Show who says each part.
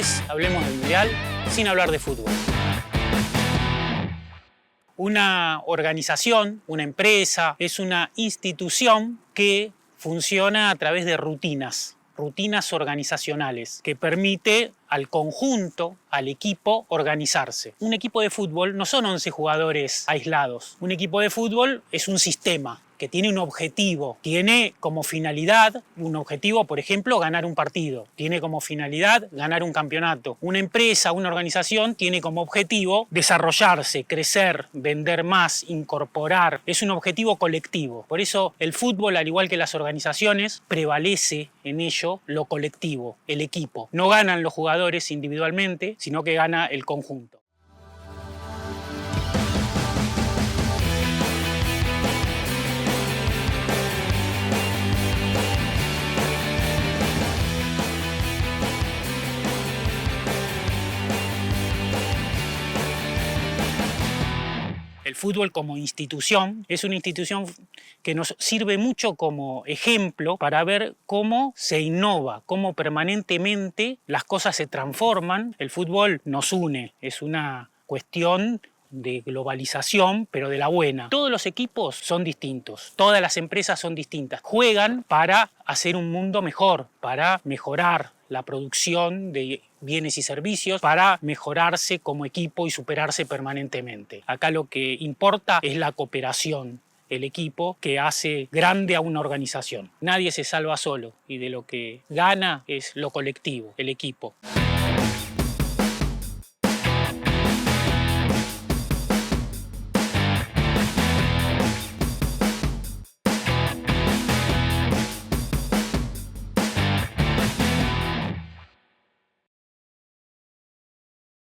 Speaker 1: es Hablemos del Mundial sin hablar de fútbol. Una organización, una empresa, es una institución que funciona a través de rutinas organizacionales, que permite al conjunto, al equipo, organizarse. Un equipo de fútbol no son 11 jugadores aislados. Un equipo de fútbol es un sistema que tiene un objetivo, tiene como finalidad un objetivo, por ejemplo, ganar un partido, tiene como finalidad ganar un campeonato. Una empresa, una organización tiene como objetivo desarrollarse, crecer, vender más, incorporar. Es un objetivo colectivo. Por eso el fútbol, al igual que las organizaciones, prevalece en ello lo colectivo, el equipo. No ganan los jugadores individualmente, sino que gana el conjunto. El fútbol como institución es una institución que nos sirve mucho como ejemplo para ver cómo se innova, cómo permanentemente las cosas se transforman. El fútbol nos une, es una cuestión de globalización, pero de la buena. Todos los equipos son distintos, todas las empresas son distintas. Juegan para hacer un mundo mejor, para mejorar la producción de bienes y servicios, para mejorarse como equipo y superarse permanentemente. Acá lo que importa es la cooperación, el equipo que hace grande a una organización. Nadie se salva solo y de lo que gana es lo colectivo, el equipo.